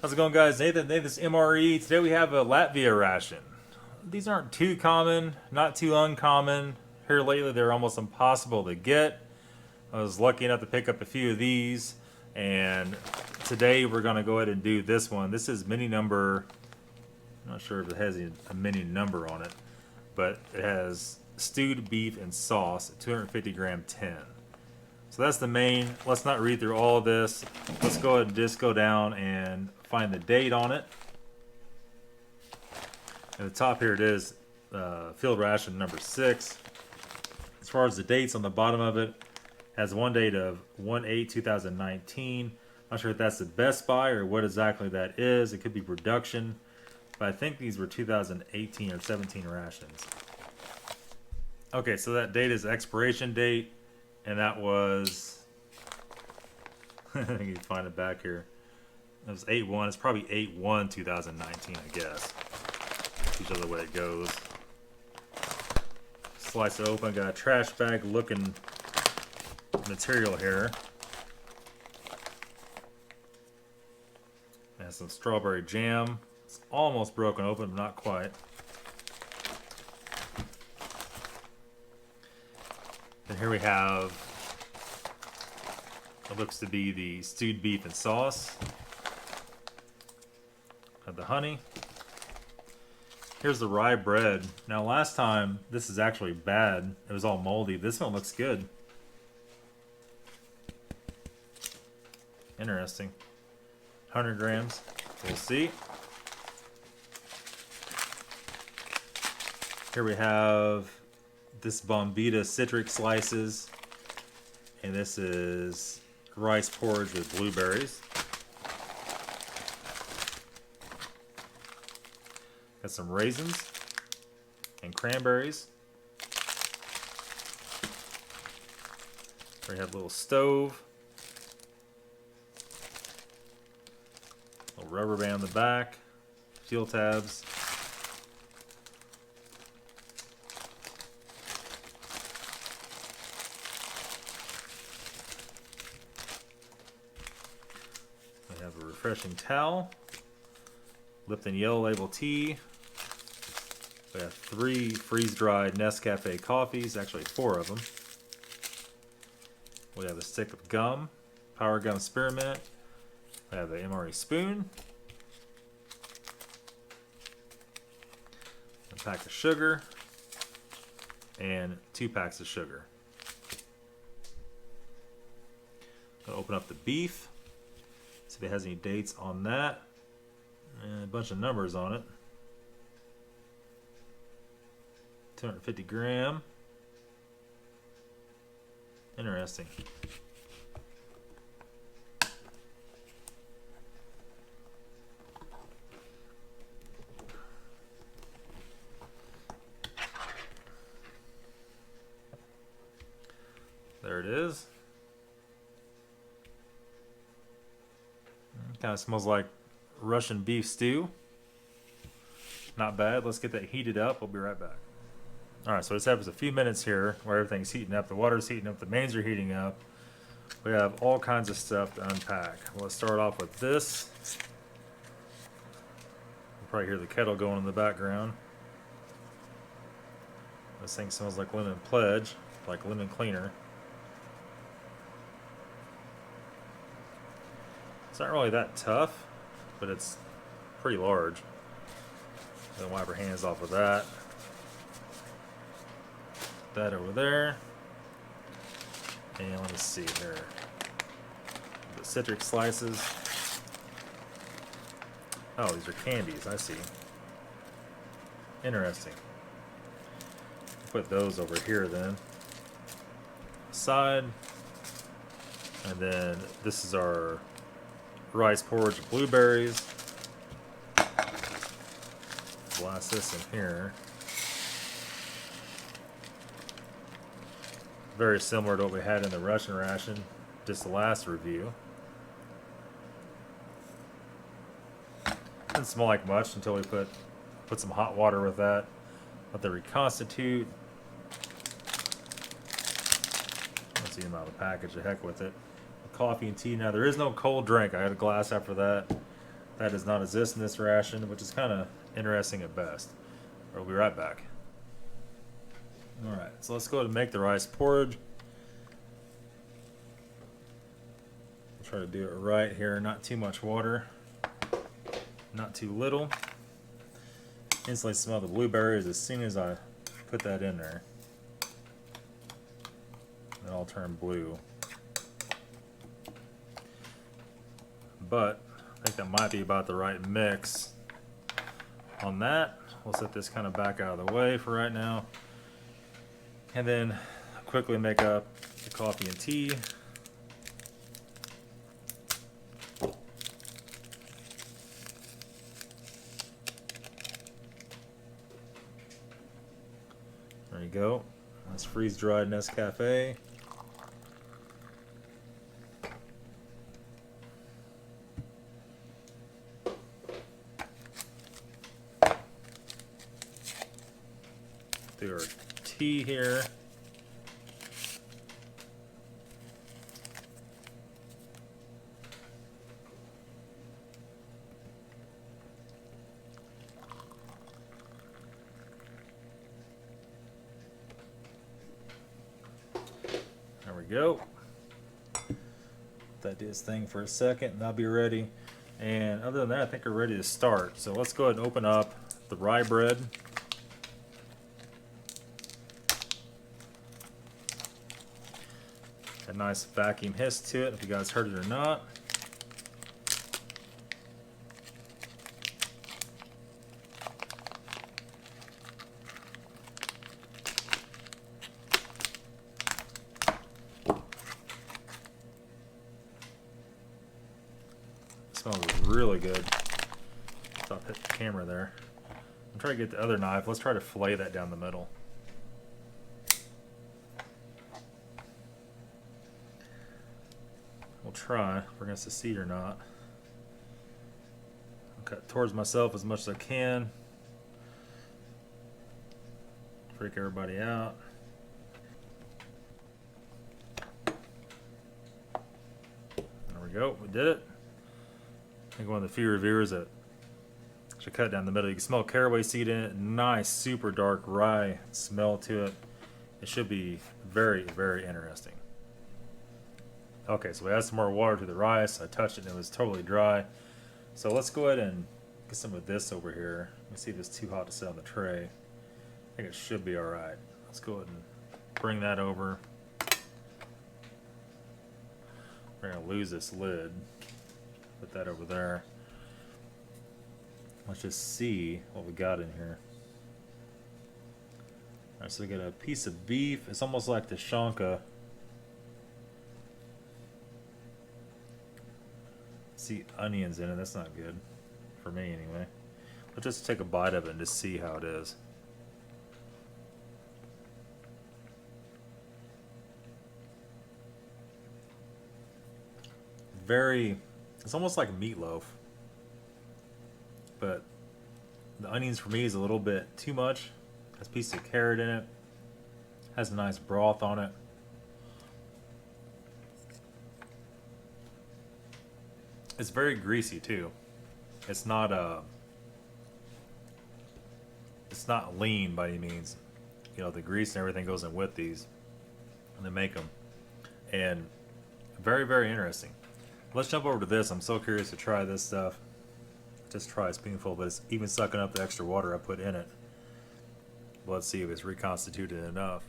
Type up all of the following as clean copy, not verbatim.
How's it going, guys? Nathan's MRE. Today we have a Latvia Ration. These aren't too common, not too uncommon. Here lately they're almost impossible to get. I was lucky enough to pick up a few of these, and today we're going to go ahead and do this one. This is mini number, I'm not sure if it has a mini number on it, but it has stewed beef and sauce, 250 gram tin. So that's the main. Let's not read through all of this. Let's go ahead and just go down and find the date on it. At the top here it is, field ration number 6. As far as the dates on the bottom of it, has one date of 1/8/2019. Not sure if that's the best buy or what exactly that is. It could be production, but I think these were 2018 or 17 rations. Okay, so that date is expiration date, and that was I think you can find it back here. It was 8/1. It's probably 8/1/2019, I guess. Usually the way it goes. Slice it open. Got a trash bag looking material here. And some strawberry jam. It's almost broken open, but not quite. And here we have, it looks to be the stewed beef and sauce. Have the honey. Here's the rye bread. Now last time, this is actually bad. It was all moldy. This one looks good. Interesting. 100 grams. We'll see. Here we have this Bombita citric slices. And this is rice porridge with blueberries. Got some raisins and cranberries. We have a little stove. A little rubber band on the back. Fuel tabs. We have a refreshing towel. Lipton Yellow Label tea. We have 3 freeze-dried Nescafe coffees, actually 4 of them. We have a stick of gum, Power Gum Spearmint. We have the MRE spoon. A pack of sugar. And 2 packs of sugar. Gonna open up the beef. See if it has any dates on that. And a bunch of numbers on it. 250 gram. Interesting. There it is. Kind of smells like Russian beef stew. Not bad. Let's get that heated up. We'll be right back. Alright, so this happens a few minutes here where everything's heating up. The water's heating up. The mains are heating up. We have all kinds of stuff to unpack. Well, let's start off with this. You'll probably hear the kettle going in the background. This thing smells like lemon pledge, like lemon cleaner. It's not really that tough, but it's pretty large. Then wipe our hands off of that. That over there. And let me see here. The citric slices. Oh, these are candies, I see. Interesting. Put those over here then. Side. And then this is our rice porridge with blueberries. Blast this in here. Very similar to what we had in the Russian ration, just the last review. Didn't smell like much until we put some hot water with that. Let that reconstitute. Let's see them out of the package. The heck with it. Coffee and tea. Now there is no cold drink. I had a glass after that. That does not exist in this ration, which is kind of interesting at best. We'll be right back. Alright, so let's go ahead and make the rice porridge. We'll try to do it right here, not too much water, not too little. Instantly smell the blueberries as soon as I put that in there. It'll turn blue. But I think that might be about the right mix on that. We'll set this kind of back out of the way for right now. And then quickly make up the coffee and tea. There you go. That's freeze-dried Nescafe. Do our tea here. There we go. That did its thing for a second and I'll be ready. And other than that, I think we're ready to start. So let's go ahead and open up the rye bread. A nice vacuum hiss to it, if you guys heard it or not. It smells really good. Stop hitting the camera there. I'm trying to get the other knife. Let's try to fillet that down the middle. We'll try if we're going to succeed or not. I'll cut towards myself as much as I can. Freak everybody out. There we go. We did it. I think one of the few reviewers that should cut down the middle. You can smell caraway seed in it. Nice, super dark rye smell to it. It should be very, very interesting. Okay, so we add some more water to the rice. I touched it and it was totally dry. So let's go ahead and get some of this over here. Let me see if it's too hot to sit on the tray. I think it should be alright. Let's go ahead and bring that over. We're going to lose this lid. Put that over there. Let's just see what we got in here. Alright, so we got a piece of beef. It's almost like the shanka. See onions in it. That's not good for me anyway. Let's just take a bite of it and just see how it is. It's almost like meatloaf, but the onions for me is a little bit too much. Has a piece of carrot in it. Has a nice broth on it. It's very greasy too. It's not lean by any means. You know, the grease and everything goes in with these when they make them. And very, very interesting. Let's jump over to this. I'm so curious to try this stuff. Just try a spoonful, but it's even sucking up the extra water I put in it. Let's see if it's reconstituted enough.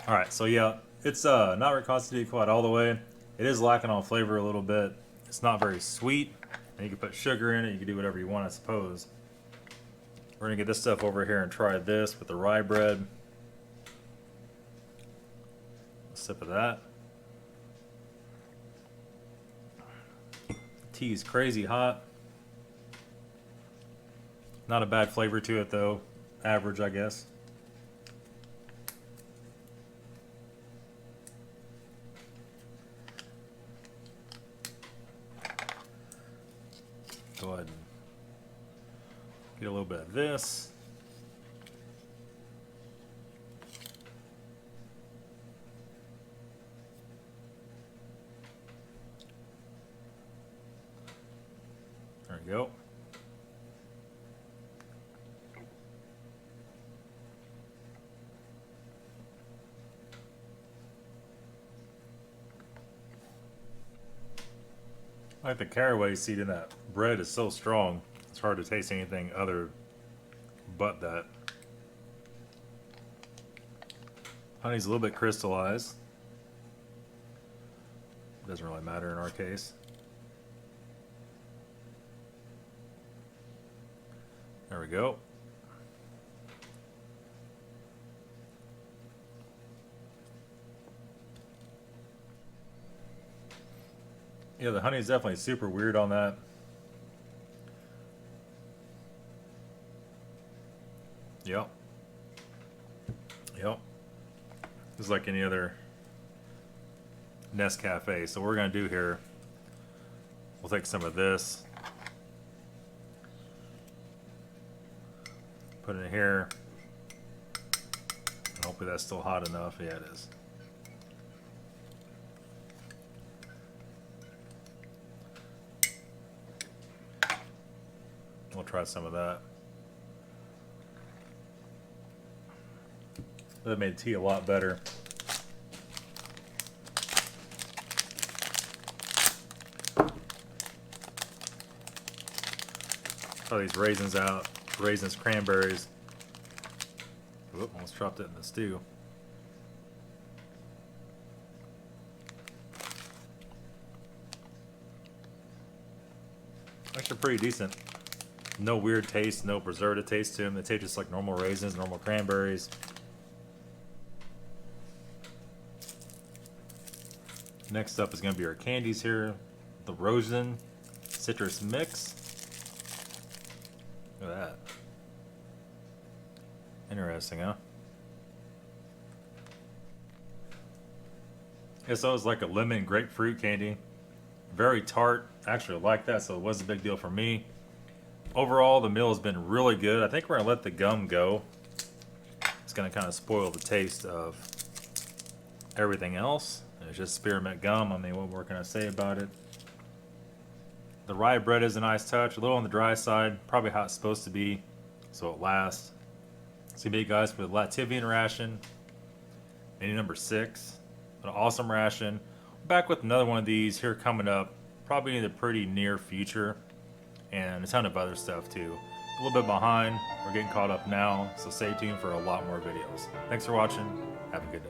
Alright, so yeah, it's not reconstituted quite all the way. It is lacking on flavor a little bit. It's not very sweet. And you can put sugar in it. You can do whatever you want, I suppose. We're going to get this stuff over here and try this with the rye bread. A sip of that. Tea is crazy hot. Not a bad flavor to it though. Average, I guess. Go ahead and get a little bit of this. we go. Like the caraway seed in that bread is so strong, it's hard to taste anything other but that. Honey's a little bit crystallized. Doesn't really matter in our case. There we go. Yeah, the honey is definitely super weird on that. Yep. Yep. Just like any other Nescafe. So what we're going to do here, we'll take some of this, put it in here, and hopefully that's still hot enough. Yeah, it is. We'll try some of that. That made tea a lot better. Throw these raisins out. Raisins, cranberries. Whoop, almost dropped it in the stew. Actually pretty decent. No weird taste, no preservative taste to them. They taste just like normal raisins, normal cranberries. Next up is going to be our candies here. The Rosin Citrus Mix. Look at that. Interesting, huh? Yeah, so it's like a lemon grapefruit candy. Very tart. Actually, I like that, so it was a big deal for me. Overall, the meal has been really good. I think we're going to let the gum go. It's going to kind of spoil the taste of everything else. It's just spearmint gum. I mean, what more can I say about it? The rye bread is a nice touch. A little on the dry side. Probably how it's supposed to be, so it lasts. See you guys for the Latvian Ration. Menu number 6. An awesome ration. Back with another one of these here coming up. Probably in the pretty near future. And a ton of other stuff too. A little bit behind. We're getting caught up now. So stay tuned for a lot more videos. Thanks for watching. Have a good day.